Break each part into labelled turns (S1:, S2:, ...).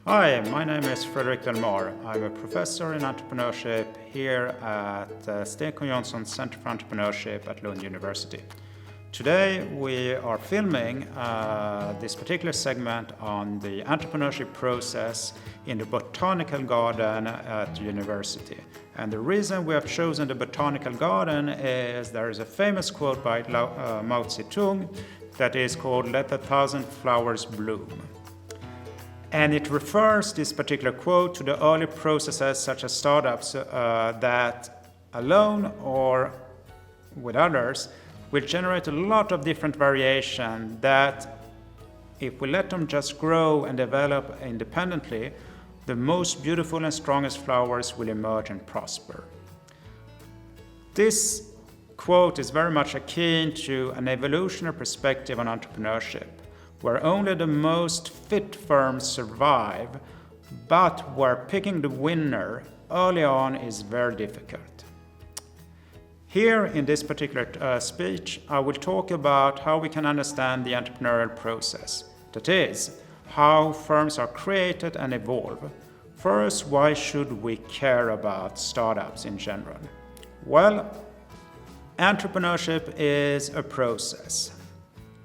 S1: Hi, my name is Frederik. I'm a professor in entrepreneurship here at Sten Johnson Center for Entrepreneurship at Lund University. Today we are filming this particular segment on the entrepreneurship process in the botanical garden at the university. And the reason we have chosen the botanical garden is there is a famous quote by Mao Ze Dong that is called "Let 1,000 flowers bloom." And it refers, this particular quote, to the early processes such as startups that alone or with others will generate a lot of different variation that if we let them just grow and develop independently, the most beautiful and strongest flowers will emerge and prosper. This quote is very much akin to an evolutionary perspective on entrepreneurship, where only the most fit firms survive, but where picking the winner early on is very difficult. Here in this particular speech, I will talk about how we can understand the entrepreneurial process. That is, how firms are created and evolve. First, why should we care about startups in general? Well, entrepreneurship is a process.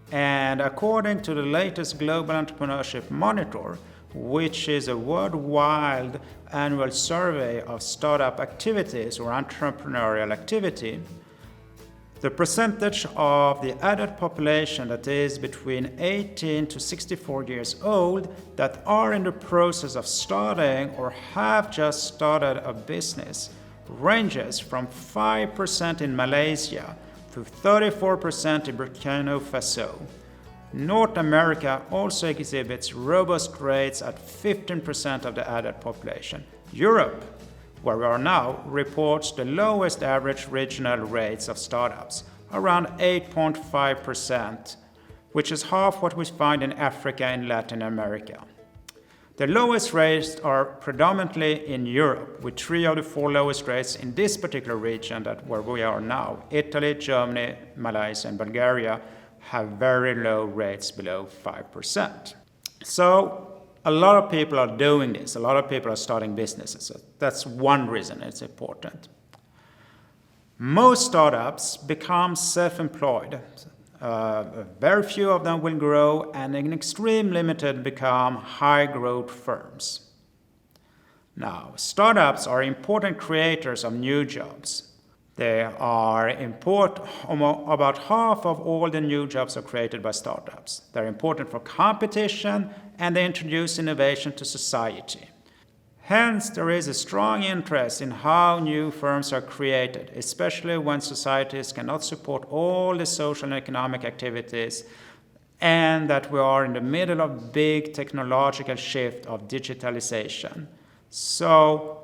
S1: And according to the latest Global Entrepreneurship Monitor, which is a worldwide annual survey of startup activities or entrepreneurial activity, the percentage of the adult population that is between 18 to 64 years old that are in the process of starting or have just started a business ranges from 5% in Malaysia to 34% in Burkina Faso. North America also exhibits robust rates at 15% of the adult population. Europe, where we are now, reports the lowest average regional rates of startups, around 8.5%, which is half what we find in Africa and Latin America. The lowest rates are predominantly in Europe, with 3 of the 4 lowest rates in this particular region where we are now. Italy, Germany, Malaysia, and Bulgaria have very low rates below 5%. So a lot of people are doing this. A lot of people are starting businesses. So that's one reason it's important. Most startups become self-employed. Very few of them will grow, and an extreme limited become high-growth firms. Now, startups are important creators of new jobs. They are important. About half of all the new jobs are created by startups. They're important for competition, and they introduce innovation to society. Hence, there is a strong interest in how new firms are created, especially when societies cannot support all the social and economic activities, and that we are in the middle of a big technological shift of digitalization. So,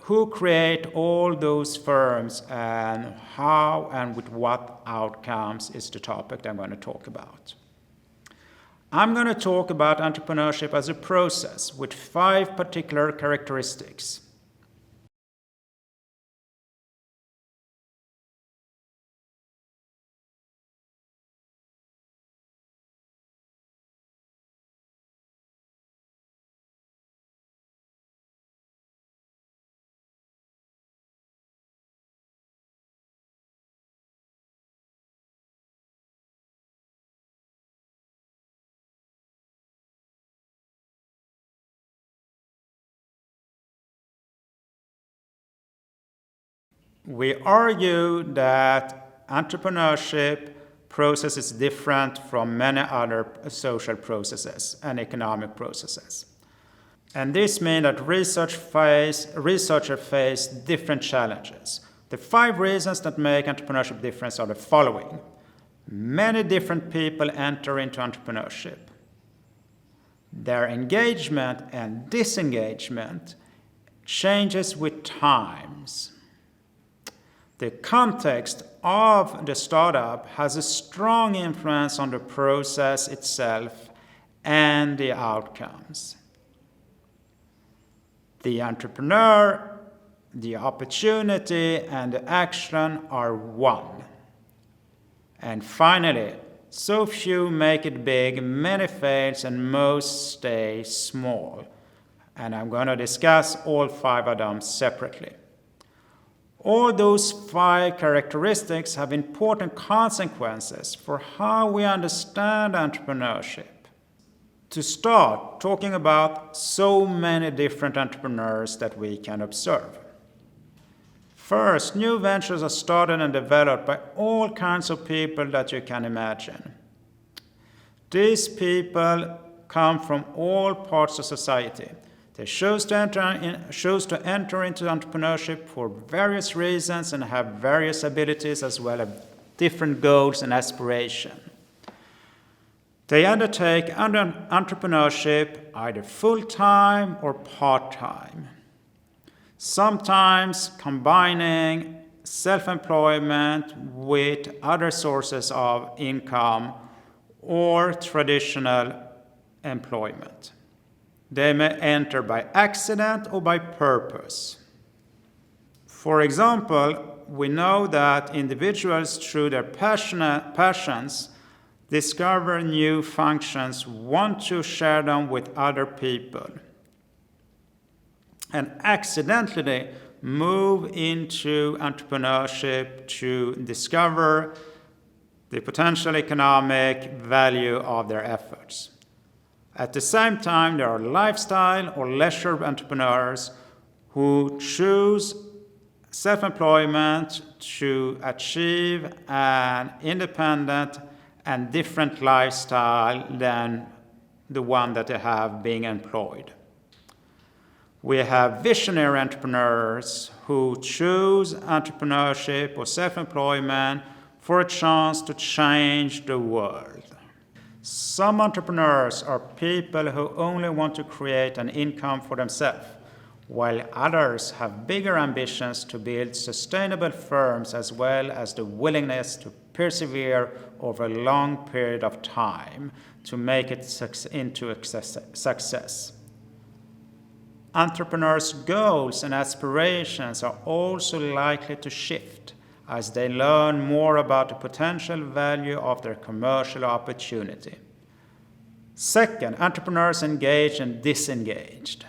S1: who create all those firms and how and with what outcomes is the topic that I'm going to talk about. I'm going to talk about entrepreneurship as a process with 5 particular characteristics. We argue that entrepreneurship process is different from many other social processes and economic processes. And this means that researchers face different challenges. The 5 reasons that make entrepreneurship different are the following. Many different people enter into entrepreneurship. Their engagement and disengagement changes with times. The context of the startup has a strong influence on the process itself and the outcomes. The entrepreneur, the opportunity, and the action are one. And finally, So few make it big, many fails, and most stay small. And I'm going to discuss all 5 of them separately. All those 5 characteristics have important consequences for how we understand entrepreneurship. To start, talking about so many different entrepreneurs that we can observe. First, new ventures are started and developed by all kinds of people that you can imagine. These people come from all parts of society. They choose to enter into entrepreneurship for various reasons and have various abilities as well as different goals and aspirations. They undertake entrepreneurship either full-time or part-time, sometimes combining self-employment with other sources of income or traditional employment. They may enter by accident or by purpose. For example, we know that individuals through their passions discover new functions, want to share them with other people, and accidentally move into entrepreneurship to discover the potential economic value of their efforts. At the same time, there are lifestyle or leisure entrepreneurs who choose self-employment to achieve an independent and different lifestyle than the one that they have being employed. We have visionary entrepreneurs who choose entrepreneurship or self-employment for a chance to change the world. Some entrepreneurs are people who only want to create an income for themselves, while others have bigger ambitions to build sustainable firms as well as the willingness to persevere over a long period of time to make it into success. Entrepreneurs' goals and aspirations are also likely to shift as they learn more about the potential value of their commercial opportunity. Second, entrepreneurs engaged and disengaged.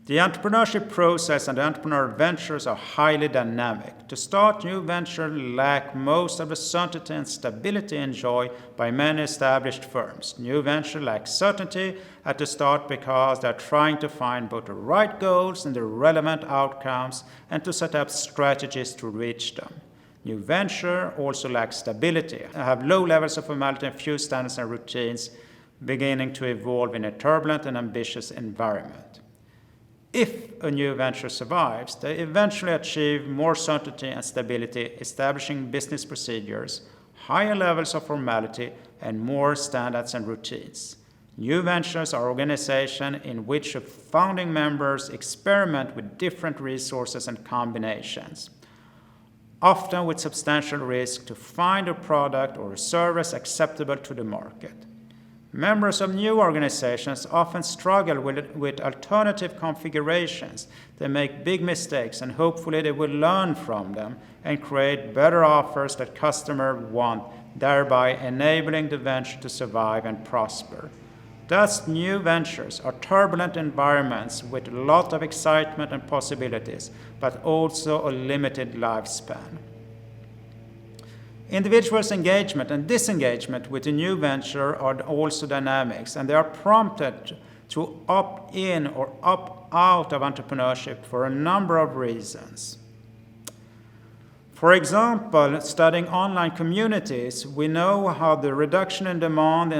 S1: The entrepreneurship process and the entrepreneur ventures are highly dynamic. To start, new ventures lack most of the certainty and stability enjoyed by many established firms. New ventures lack certainty at the start because they are trying to find both the right goals and the relevant outcomes and to set up strategies to reach them. New venture also lacks stability, have low levels of formality and few standards and routines, beginning to evolve in a turbulent and ambitious environment. If a new venture survives, they eventually achieve more certainty and stability, establishing business procedures, higher levels of formality, and more standards and routines. New ventures are organizations in which the founding members experiment with different resources and combinations, often with substantial risk to find a product or a service acceptable to the market. Members of new organizations often struggle with alternative configurations. They make big mistakes and hopefully they will learn from them and create better offers that customers want, thereby enabling the venture to survive and prosper. Thus, new ventures are turbulent environments with a lot of excitement and possibilities, but also a limited lifespan. Individuals' engagement and disengagement with a new venture are also dynamics, and they are prompted to opt in or opt out of entrepreneurship for a number of reasons. For example, studying online communities, we know how the reduction in demand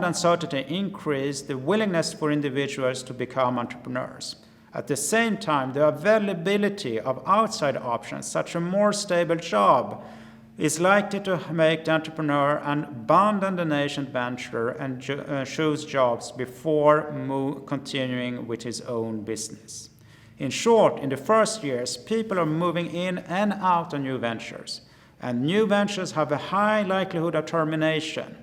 S1: uncertainty increased the willingness for individuals to become entrepreneurs. At the same time, the availability of outside options, such as a more stable job, is likely to make the entrepreneur abandon the nascent venture and choose jobs before continuing with his own business. In short, in the first years, people are moving in and out of new ventures, and new ventures have a high likelihood of termination,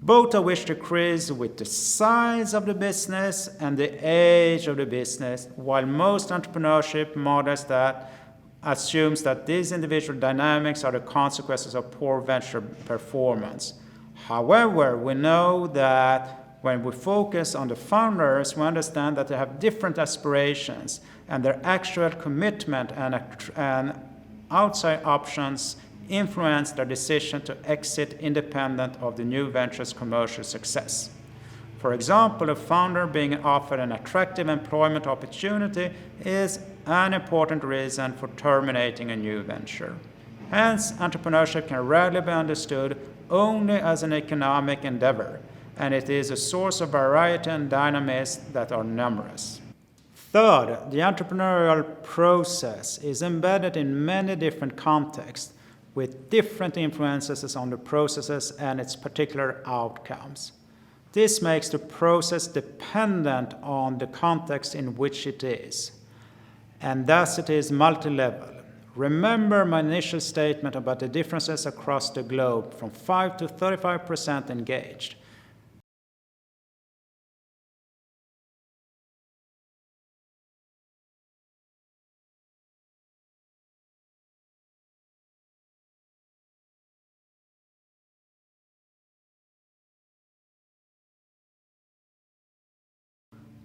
S1: both of which decrease with the size of the business and the age of the business, while most entrepreneurship models that assumes that these individual dynamics are the consequences of poor venture performance. However, we know that when we focus on the founders, we understand that they have different aspirations, and their actual commitment and outside options influence their decision to exit independent of the new venture's commercial success. For example, a founder being offered an attractive employment opportunity is an important reason for terminating a new venture. Hence, entrepreneurship can rarely be understood only as an economic endeavor, and it is a source of variety and dynamism that are numerous. Third, the entrepreneurial process is embedded in many different contexts with different influences on the processes and its particular outcomes. This makes the process dependent on the context in which it is, and thus it is multi-level. Remember my initial statement about the differences across the globe from 5 to 35% engaged.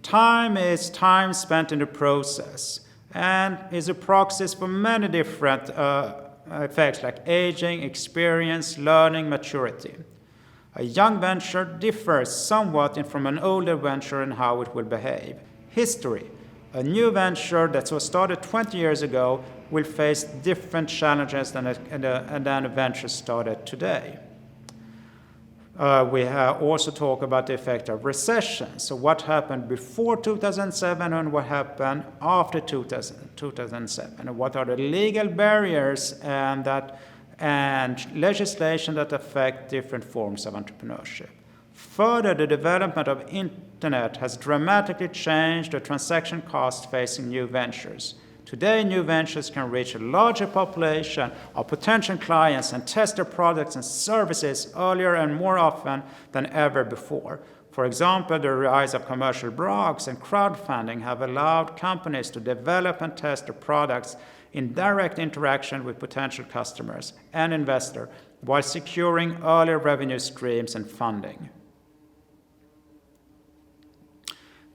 S1: Time is time spent in the process and is a proxy for many different effects like aging, experience, learning, maturity. A young venture differs somewhat from an older venture in how it will behave. History. A new venture that was started 20 years ago will face different challenges than a venture started today. We also talk about the effect of recession. So what happened before 2007 and what happened after 2007? What are the legal barriers and legislation that affect different forms of entrepreneurship? Further, the development of internet has dramatically changed the transaction cost facing new ventures. Today, new ventures can reach a larger population of potential clients and test their products and services earlier and more often than ever before. For example, the rise of commercial blogs and crowdfunding have allowed companies to develop and test their products in direct interaction with potential customers and investors while securing earlier revenue streams and funding.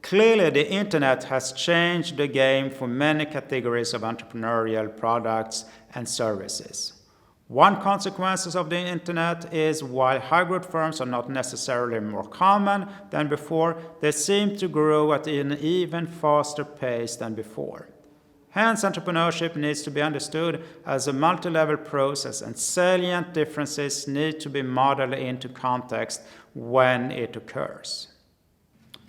S1: Clearly, the internet has changed the game for many categories of entrepreneurial products and services. One consequence of the internet is while high-growth firms are not necessarily more common than before, they seem to grow at an even faster pace than before. Hence, entrepreneurship needs to be understood as a multi-level process, and salient differences need to be modeled into context when it occurs.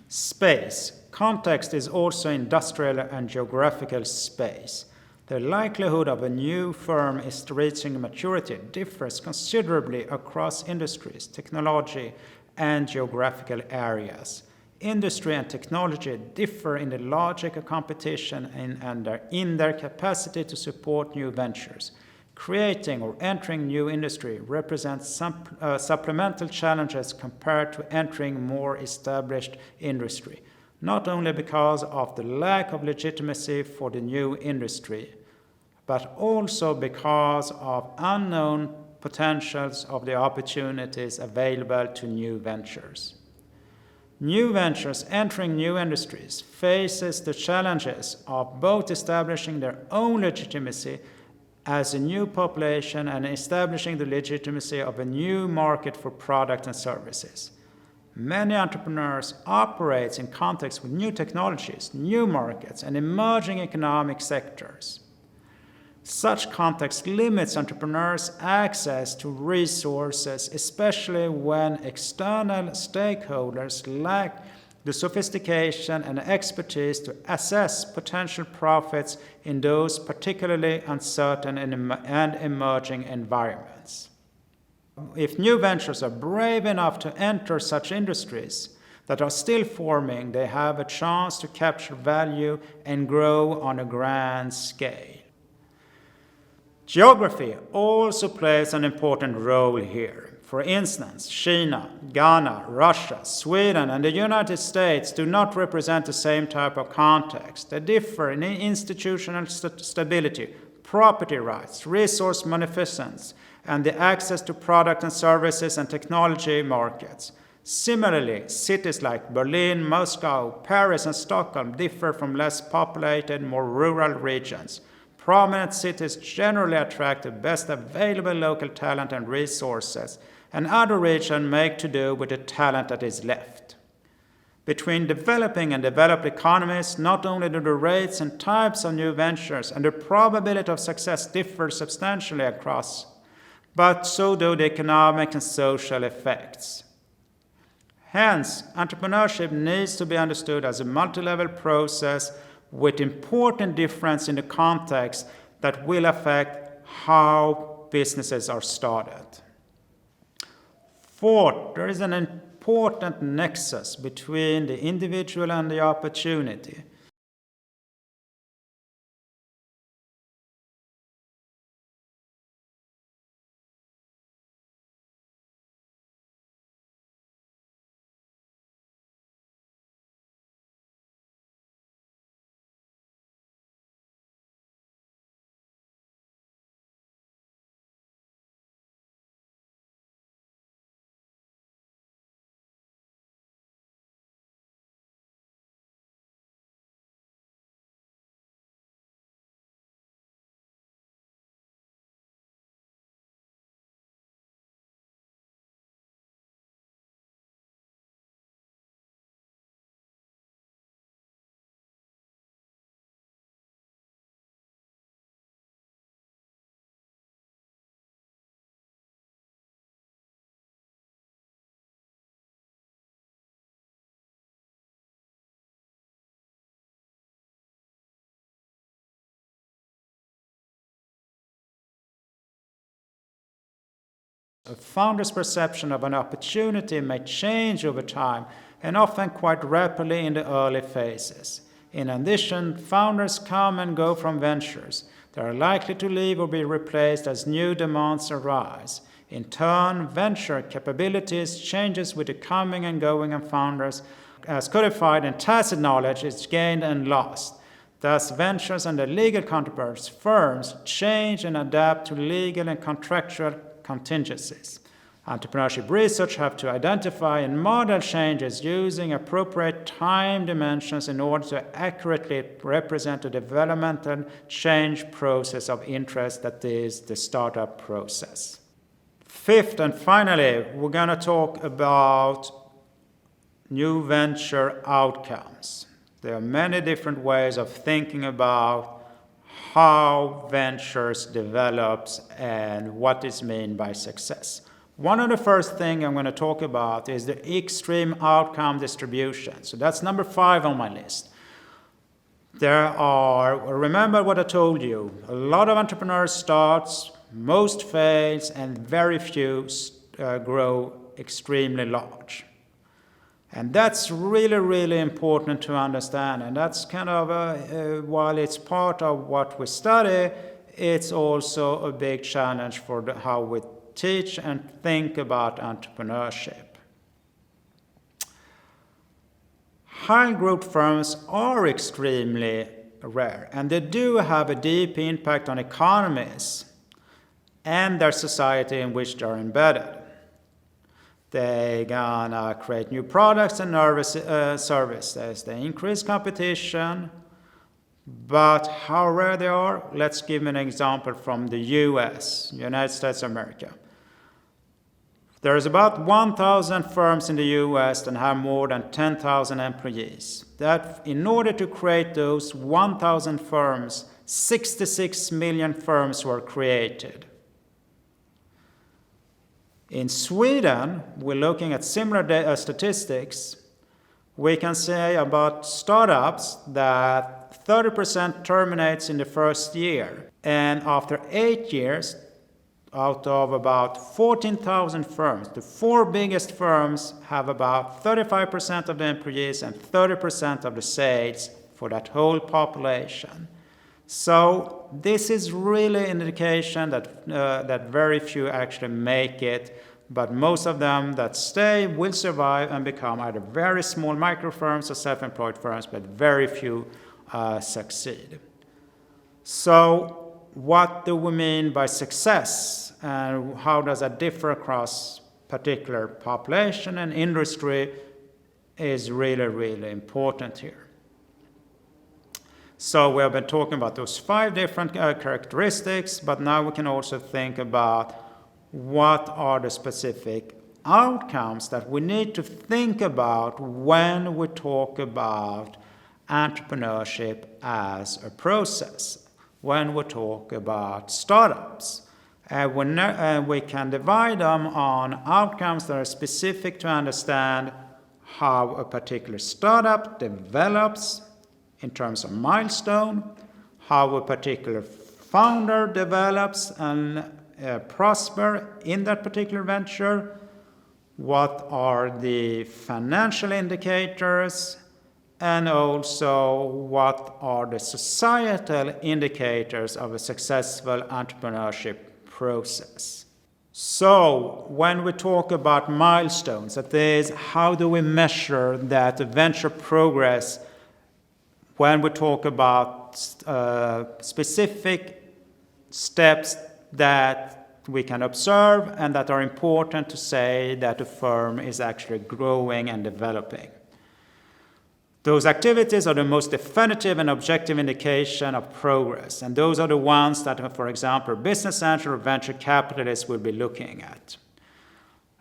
S1: Space. Context is also industrial and geographical space. The likelihood of a new firm is reaching maturity differs considerably across industries, technology, and geographical areas. Industry and technology differ in the logic of competition and in their capacity to support new ventures. Creating or entering new industry represents some supplemental challenges compared to entering more established industry, not only because of the lack of legitimacy for the new industry, but also because of unknown potentials of the opportunities available to new ventures. New ventures entering new industries faces the challenges of both establishing their own legitimacy as a new population and establishing the legitimacy of a new market for products and services. Many entrepreneurs operate in context with new technologies, new markets, and emerging economic sectors. Such context limits entrepreneurs' access to resources, especially when external stakeholders lack the sophistication and expertise to assess potential profits in those particularly uncertain and emerging environments. If new ventures are brave enough to enter such industries that are still forming, they have a chance to capture value and grow on a grand scale. Geography also plays an important role here. For instance, China, Ghana, Russia, Sweden, and the United States do not represent the same type of context. They differ in institutional stability, property rights, resource munificence, and the access to product and services and technology markets. Similarly, cities like Berlin, Moscow, Paris, and Stockholm differ from less populated, more rural regions. Prominent cities generally attract the best available local talent and resources, and other regions make to do with the talent that is left. Between developing and developed economies, not only do the rates and types of new ventures and the probability of success differ substantially across, but so do the economic and social effects. Hence, entrepreneurship needs to be understood as a multi-level process with important difference in the context that will affect how businesses are started. Fourth, there is an important nexus between the individual and the opportunity. A founder's perception of an opportunity may change over time and often quite rapidly in the early phases. In addition, founders come and go from ventures. They are likely to leave or be replaced as new demands arise. In turn, venture capabilities changes with the coming and going of founders, as codified and tacit knowledge is gained and lost. Thus, ventures and their legal counterparts, firms, change and adapt to legal and contractual contingencies. Entrepreneurship research have to identify and model changes using appropriate time dimensions in order to accurately represent the developmental change process of interest that is the startup process. Fifth and finally, we're going to talk about new venture outcomes. There are many different ways of thinking about how ventures develops and what is meant by success. One of the first things I'm going to talk about is the extreme outcome distribution. So that's number 5 on my list. Remember what I told you, a lot of entrepreneurs starts, most fails, and very few grow extremely large. And that's really, really important to understand. And that's kind of, while it's part of what we study, it's also a big challenge for how we teach and think about entrepreneurship. High growth firms are extremely rare, and they do have a deep impact on economies and their society in which they are embedded. They're gonna create new products and services. They increase competition, but how rare they are, let's give an example from the US, United States of America. There's about 1,000 firms in the US that have more than 10,000 employees. That in order to create those 1,000 firms, 66 million firms were created. In Sweden, we're looking at similar statistics. We can say about startups that 30% terminates in the first year. And after 8 years, out of about 14,000 firms, the 4 biggest firms have about 35% of the employees and 30% of the sales for that whole population. So this is really an indication that very few actually make it, but most of them that stay will survive and become either very small micro firms or self-employed firms, but very few succeed. So what do we mean by success, and how does that differ across particular population and industry is really, really important here. So we have been talking about those 5 different characteristics, but now we can also think about what are the specific outcomes that we need to think about when we talk about entrepreneurship as a process, when we talk about startups. We can divide them on outcomes that are specific to understand how a particular startup develops in terms of milestone, how a particular founder develops and prosper in that particular venture, what are the financial indicators, and also what are the societal indicators of a successful entrepreneurship process. So when we talk about milestones, that is, how do we measure that venture progress when we talk about specific steps that we can observe and that are important to say that a firm is actually growing and developing. Those activities are the most definitive and objective indication of progress, and those are the ones that, for example, business angel or venture capitalists will be looking at.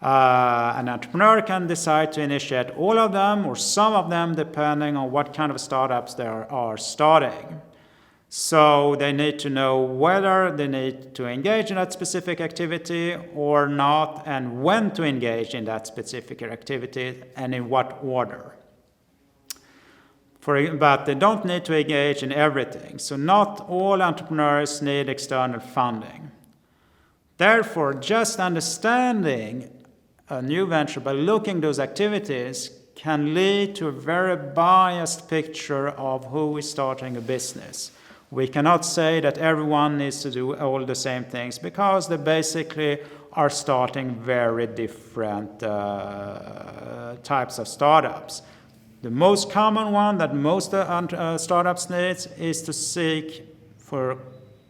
S1: An entrepreneur can decide to initiate all of them or some of them depending on what kind of startups they are starting. So they need to know whether they need to engage in that specific activity or not, and when to engage in that specific activity and in what order. But they don't need to engage in everything. So not all entrepreneurs need external funding. Therefore, just understanding a new venture by looking at those activities can lead to a very biased picture of who is starting a business. We cannot say that everyone needs to do all the same things because they basically are starting very different types of startups. The most common one that most startups need is to seek for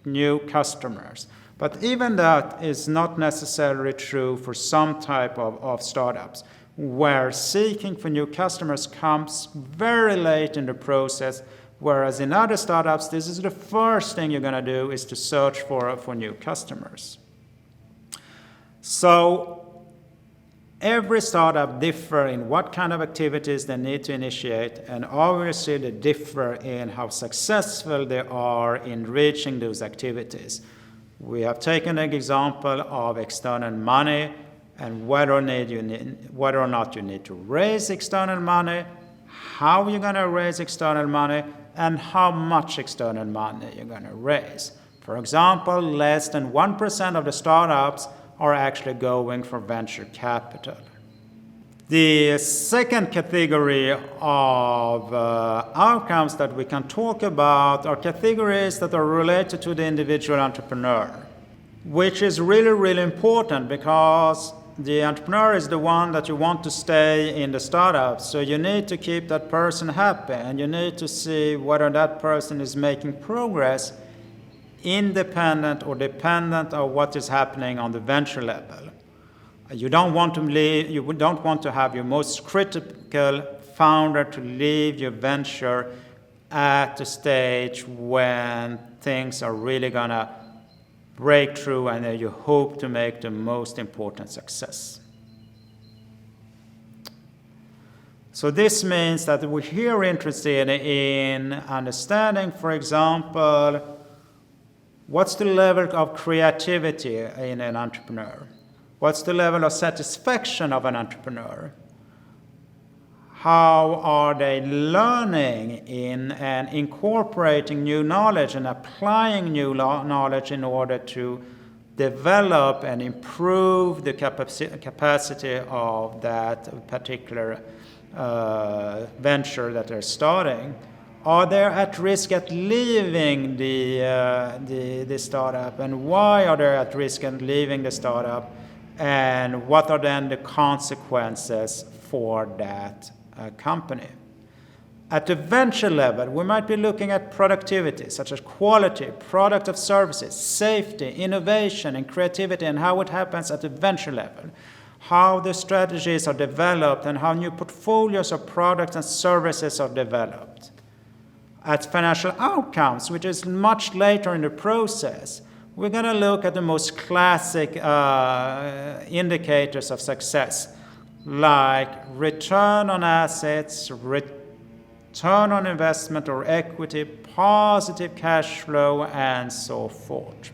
S1: new customers. But even that is not necessarily true for some type of startups, where seeking for new customers comes very late in the process, whereas in other startups, this is the first thing you're going to do is to search for new customers. So every startup differs in what kind of activities they need to initiate, and obviously they differ in how successful they are in reaching those activities. We have taken an example of external money and whether or not you need to raise external money, how you're going to raise external money, and how much external money you're going to raise. For example, less than 1% of the startups are actually going for venture capital. The second category of outcomes that we can talk about are categories that are related to the individual entrepreneur, which is really, really important because the entrepreneur is the one that you want to stay in the startup. So you need to keep that person happy, and you need to see whether that person is making progress independent or dependent of what is happening on the venture level. You don't want to have your most critical founder to leave your venture at the stage when things are really going to break through and you hope to make the most important success. So this means that we're here interested in understanding, for example, what's the level of creativity in an entrepreneur? What's the level of satisfaction of an entrepreneur? How are they learning in and incorporating new knowledge and applying new knowledge in order to develop and improve the capacity of that particular venture that they're starting? Are they at risk at leaving the startup, and why are they at risk at leaving the startup, and what are then the consequences for that company? At the venture level, we might be looking at productivity, such as quality, product of services, safety, innovation, and creativity, and how it happens at the venture level, how the strategies are developed, and how new portfolios of products and services are developed. At financial outcomes, which is much later in the process, we're going to look at the most classic indicators of success, like return on assets, return on investment or equity, positive cash flow, and so forth.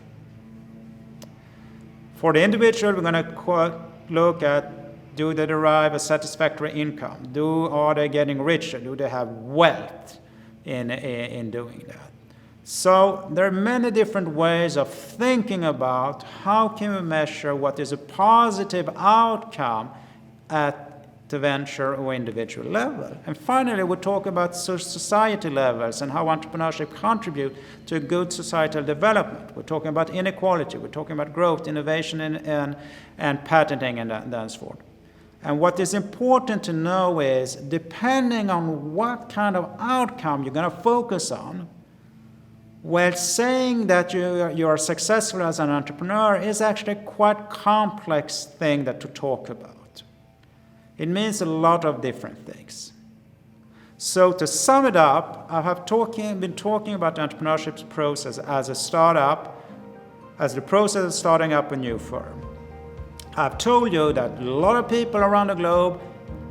S1: For the individual, we're going to look at, do they derive a satisfactory income? Are they getting richer? Do they have wealth in doing that? So there are many different ways of thinking about how can we measure what is a positive outcome at the venture or individual level. And finally, we talk about society levels and how entrepreneurship contributes to good societal development. We're talking about inequality, we're talking about growth, innovation, and patenting, and so forth. And what is important to know is, depending on what kind of outcome you're going to focus on, well, saying that you are successful as an entrepreneur is actually a quite complex thing to talk about. It means a lot of different things. So to sum it up, I have been talking about the entrepreneurship process as a startup, as the process of starting up a new firm. I've told you that a lot of people around the globe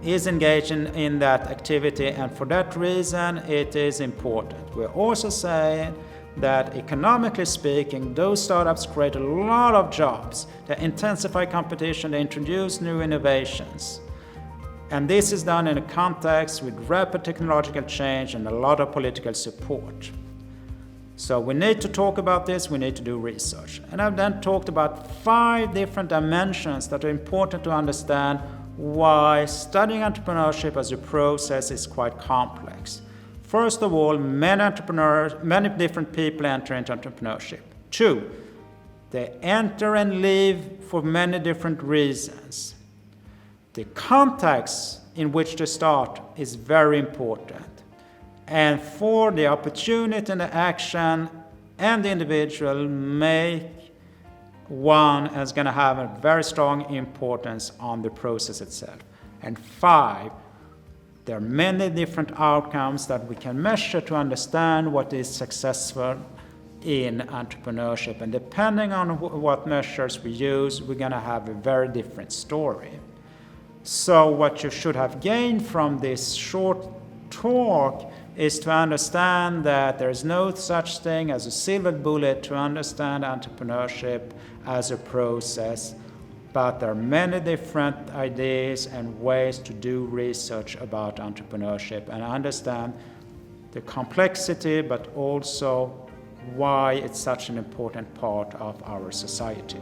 S1: is engaged in that activity, and for that reason it is important. We're also saying that economically speaking, those startups create a lot of jobs, they intensify competition, they introduce new innovations. And this is done in a context with rapid technological change and a lot of political support. So we need to talk about this, we need to do research. And I've then talked about 5 different dimensions that are important to understand why studying entrepreneurship as a process is quite complex. First of all, many different people enter into entrepreneurship. 2, they enter and leave for many different reasons. The context in which they start is very important. And for the opportunity and the action and the individual make one is going to have a very strong importance on the process itself. And 5, there are many different outcomes that we can measure to understand what is successful in entrepreneurship. And depending on what measures we use, we're going to have a very different story. So what you should have gained from this short talk is to understand that there is no such thing as a silver bullet to understand entrepreneurship as a process, but there are many different ideas and ways to do research about entrepreneurship and understand the complexity, but also why it's such an important part of our society.